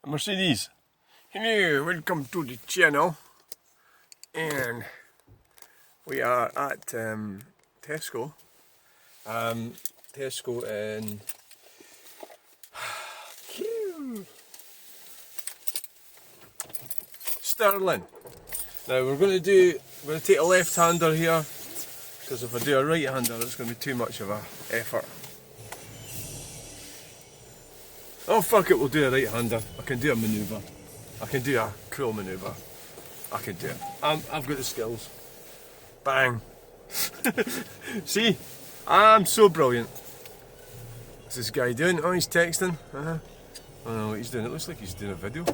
Mercedes. Hello, welcome to the channel. And we are at Tesco. Tesco in Stirling. Now we're going to take a left-hander here, because if I do a right-hander it's going to be too much of a effort. Oh fuck it, we'll do a right-hander. I can do a manoeuvre. I can do a cool manoeuvre. I can do it. I've got the skills. Bang. See? I'm so brilliant. What's this guy doing? Oh, he's texting. I don't know what he's doing. It looks like he's doing a video.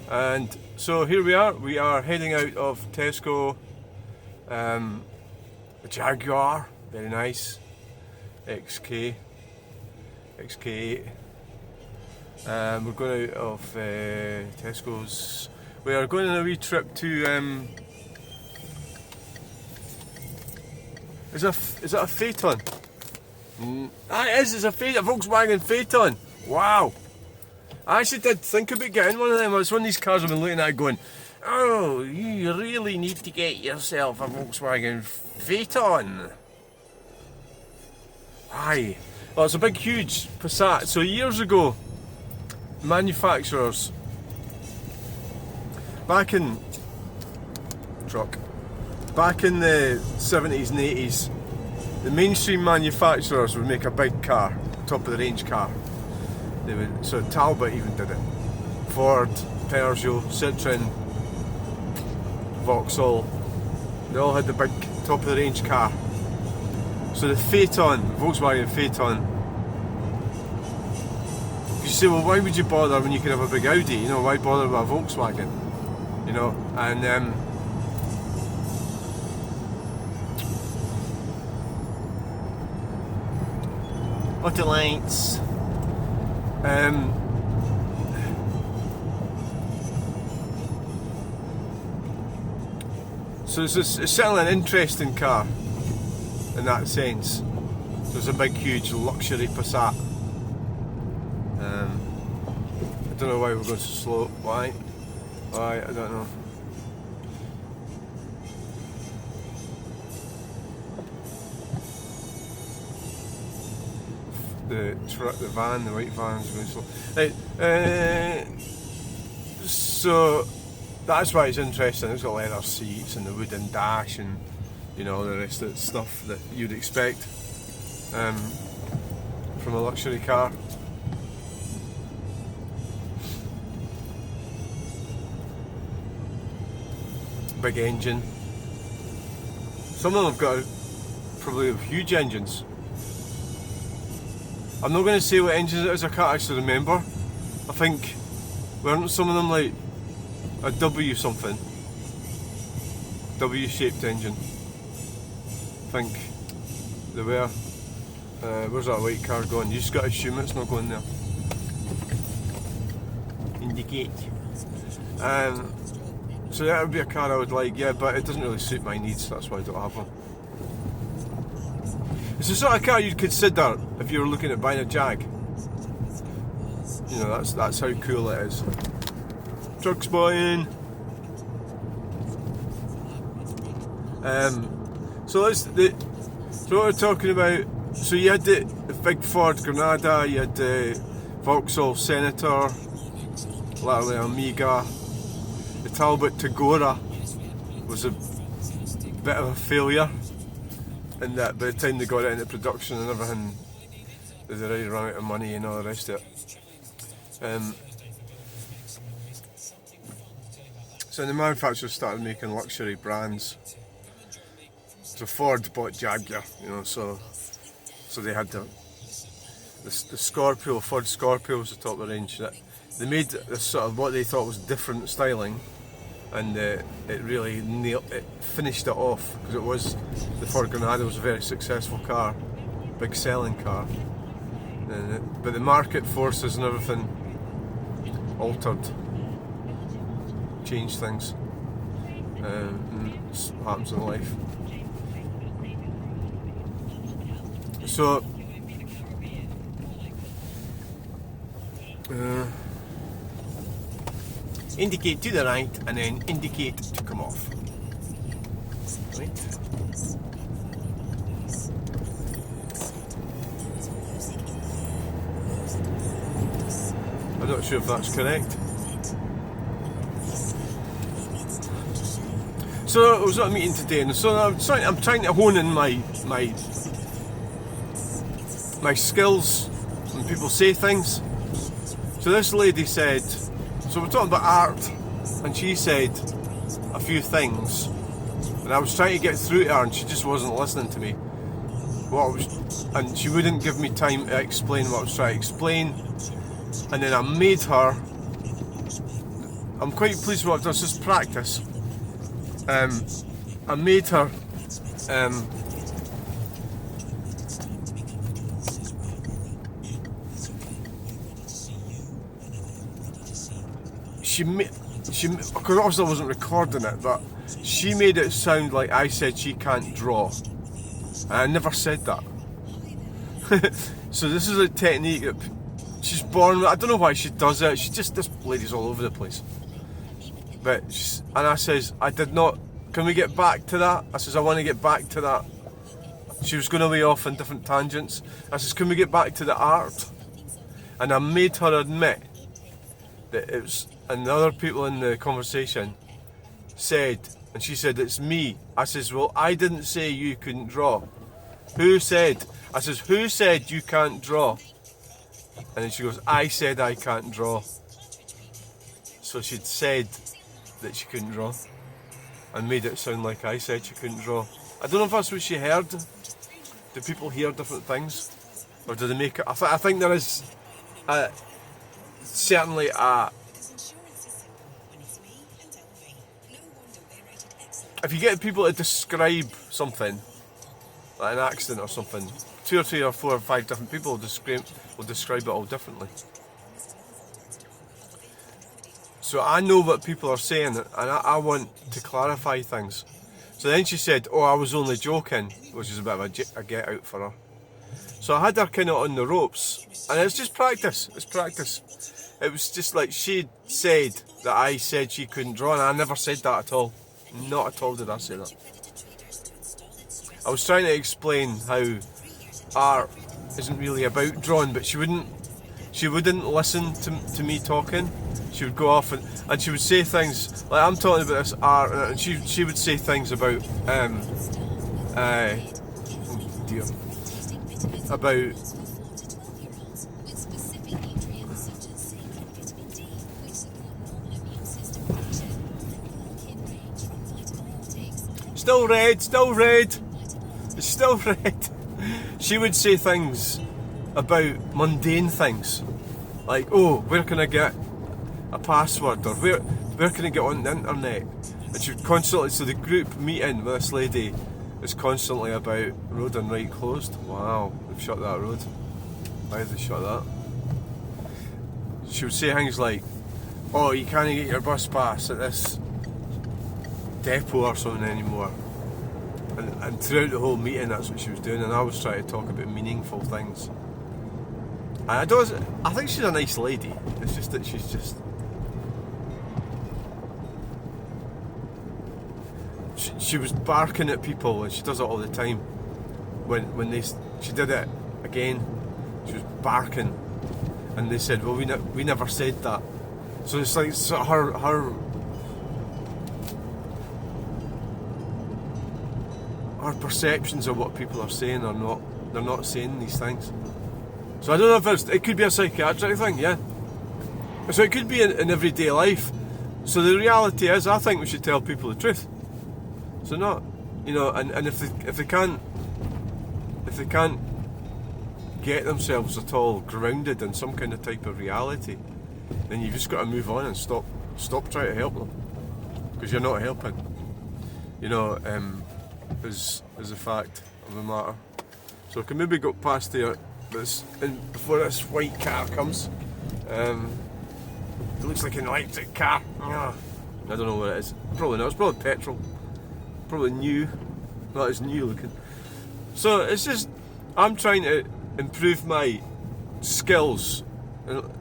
And so here we are. We are heading out of Tesco. A Jaguar. Very nice. XK8. We're going out of Tesco's. We are going on a wee trip to. Is it a Faton? It is. It's a Volkswagen Faton. Wow. I actually did think about getting one of them. It's one of these cars I've been looking at going, oh, you really need to get yourself a Volkswagen Faton. Why? Well, it's a big, huge Passat. So years ago, manufacturers, back in the 70s and 80s, the mainstream manufacturers would make a big car, top of the range car. They would, so Talbot even did it. Ford, Peugeot, Citroen, Vauxhall, they all had the big top of the range car. So the Faton, Volkswagen Faton, you say, well, why would you bother when you can have a big Audi? You know, why bother with a Volkswagen? You know, and auto lights. So it's certainly an interesting car in that sense. So it's a big, huge luxury Passat. I don't know why we're going so slow. Why? I don't know. The van, the white van is going slow. Right, so that's why it's interesting. It's got leather seats and the wooden dash and, you know, the rest of the stuff that you'd expect from a luxury car. Big engine. Some of them have got probably huge engines. I'm not going to say what engines it is, I can't actually remember. I think, weren't some of them like a W something? W-shaped engine. I think they were. Where's that white car going? You just got to assume it's not going there. Indicate. So that would be a car I would like, yeah, but it doesn't really suit my needs, that's why I don't have one. It's the sort of car you'd consider if you were looking at buying a Jag. You know, that's how cool it is. Truck spotting. So what we're talking about. So you had the big Ford Granada, you had the Vauxhall Senator, latterly Amiga. The Talbot Tagora was a bit of a failure, in that by the time they got it into production and everything, they'd already run out of money and all the rest of it. So the manufacturers started making luxury brands. So Ford bought Jaguar, you know, so they had the Scorpio. Ford Scorpio was the top of the range. They made this sort of what they thought was different styling, and it really finished it off, because the Ford Granada was a very successful car, big selling car, but the market forces and everything altered, changed things. And this happens in life. So Indicate to the right and then indicate to come off. Right. I'm not sure if that's correct. So I was at a meeting today, and so I'm trying to hone in my skills when people say things. So this lady said, so we're talking about art, and she said a few things, and I was trying to get through to her, and she just wasn't listening to me. And she wouldn't give me time to explain what I was trying to explain. And then I made her. I'm quite pleased with what I've done. It's just practice. I made her. Because obviously I wasn't recording it, but she made it sound like I said she can't draw. And I never said that. So this is a technique that she's born with. I don't know why she does it. This lady's all over the place. But and I says, I did not. Can we get back to that? I says, I want to get back to that. She was going way off on different tangents. I says, can we get back to the art? And I made her admit that it was, and the other people in the conversation said, and she said, it's me. I says, well, I didn't say you couldn't draw. Who said? I says, who said you can't draw? And then she goes, I said I can't draw. So she'd said that she couldn't draw and made it sound like I said she couldn't draw. I don't know if that's what she heard. Do people hear different things? Or do they make it? I think there is certainly a... If you get people to describe something, like an accident or something, 2 or 3 or 4 or 5 different people will describe it all differently. So I know what people are saying, and I want to clarify things. So then she said, oh, I was only joking, which is a bit of a get out for her. So I had her kind of on the ropes, and it's just practice. It's practice. It was just like she said that I said she couldn't draw, and I never said that at all. Not at all did I say that. I was trying to explain how art isn't really about drawing, but she wouldn't listen to me talking. She would go off and she would say things like, I'm talking about this art, and she would say things about about still red, it's still red. She would say things about mundane things, like, oh, where can I get a password, or where can I get on the internet? And she would constantly, so the group meeting with this lady is constantly about road and right closed. Wow, they've shut that road. Why have they shut that? She would say things like, oh, you can't get your bus pass at this depot or something anymore. And throughout the whole meeting, that's what she was doing, and I was trying to talk about meaningful things. And I think she's a nice lady. It's just that she's just... She was barking at people, and she does it all the time. She did it again, she was barking, and they said, well, we never said that. So it's like her perceptions of what people are saying are not, they're not saying these things. So I don't know if it could be a psychiatric thing, yeah. So it could be in everyday life. So the reality is, I think we should tell people the truth. So not, and if they can't get themselves at all grounded in some kind of type of reality, then you've just got to move on and stop trying to help them, because you're not helping. Is a fact of the matter. So I can maybe go past there before this white car comes. It looks like an electric car. I don't know what it is. Probably not. It's probably petrol. Probably new. Not as new looking. So it's just, I'm trying to improve my skills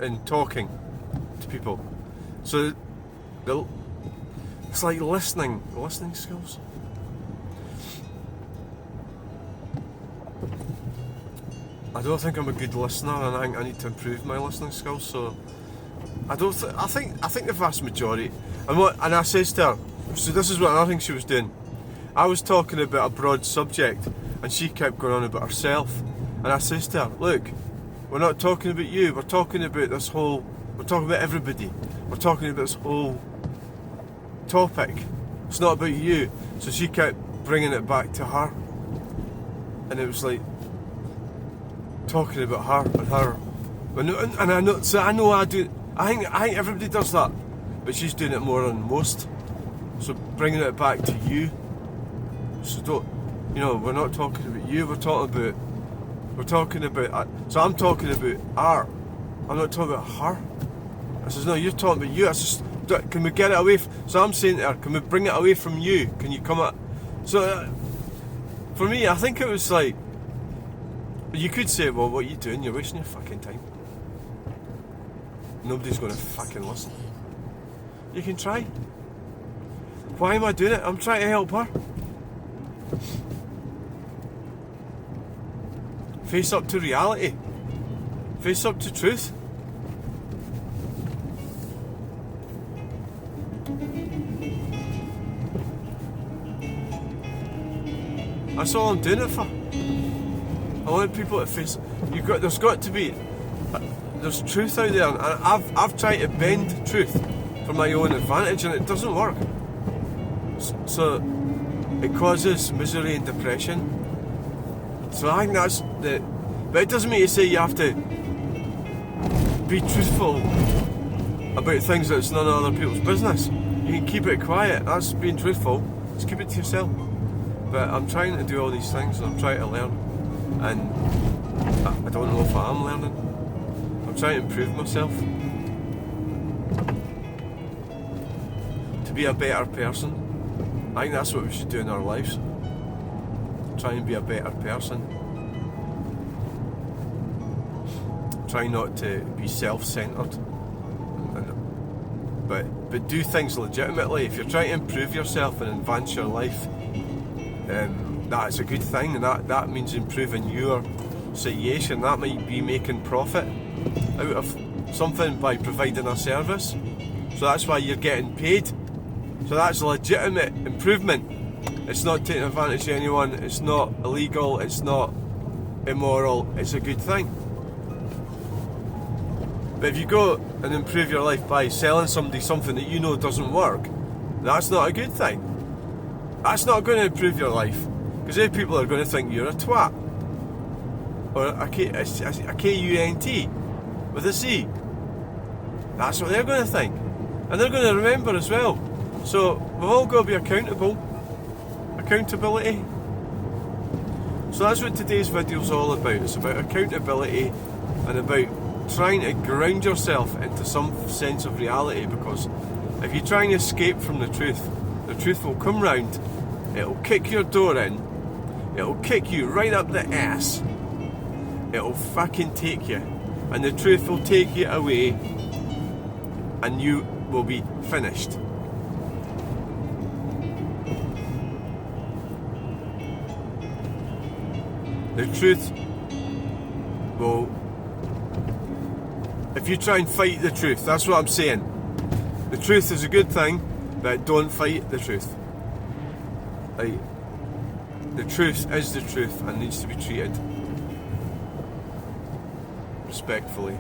in talking to people. So it's like listening skills. I don't think I'm a good listener, and I think I need to improve my listening skills. So I think the vast majority. And I says to her, so this is what another thing she was doing. I was talking about a broad subject, and she kept going on about herself. And I says to her, look, we're not talking about you. We're talking about this whole. We're talking about everybody. We're talking about this whole topic. It's not about you. So she kept bringing it back to her, and it was like talking about her and her. And I know. So I know I do. I think everybody does that, but she's doing it more than most. So bringing it back to you. So don't. We're not talking about you. We're talking about. So I'm talking about art. I'm not talking about her. I says, no, you're talking about you. I says, can we get it away? So I'm saying to her, can we bring it away from you? Can you come up? So for me, I think it was like, you could say, well, what are you doing? You're wasting your fucking time. Nobody's going to fucking listen. You can try. Why am I doing it? I'm trying to help her. Face up to reality. Face up to truth. That's all I'm doing it for. I want people to face. There's got to be. There's truth out there, and I've tried to bend truth for my own advantage, and it doesn't work. So it causes misery and depression. So I think that's the. But it doesn't mean to say you have to be truthful about things that's none of other people's business. You can keep it quiet. That's being truthful. Just keep it to yourself. But I'm trying to do all these things, and I'm trying to learn. And I don't know if I am learning. I'm trying to improve myself. To be a better person. I think that's what we should do in our lives. Try and be a better person. Try not to be self-centred. But do things legitimately. If you're trying to improve yourself and advance your life, that's a good thing, and that means improving your situation. That might be making profit out of something by providing a service. So that's why you're getting paid. So that's legitimate improvement. It's not taking advantage of anyone, it's not illegal, it's not immoral, it's a good thing. But if you go and improve your life by selling somebody something that you know doesn't work, that's not a good thing. That's not going to improve your life, because then people are going to think you're a twat. Or a K-U-N-T with a C. That's what they're going to think. And they're going to remember as well. So we've all got to be accountable. Accountability. So that's what today's video is all about. It's about accountability and about trying to ground yourself into some sense of reality, because if you try and escape from the truth will come round, it'll kick your door in, it'll kick you right up the ass, it'll fucking take you, and the truth will take you away, and you will be finished. The truth will, if you try and fight the truth, that's what I'm saying. The truth is a good thing, but don't fight the truth. Like, the truth is the truth and needs to be treated respectfully.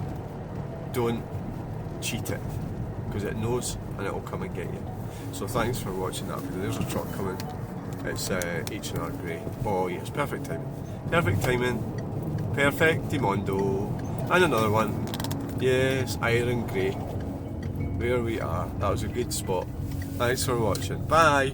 Don't cheat it, because it knows and it will come and get you. So thanks for watching that video. There's a truck coming. It's H&R Grey. Oh yes, perfect timing. Perfect timing. Perfectimondo. And another one. Yes, Iron Grey. Where we are. That was a good spot. Thanks for watching. Bye.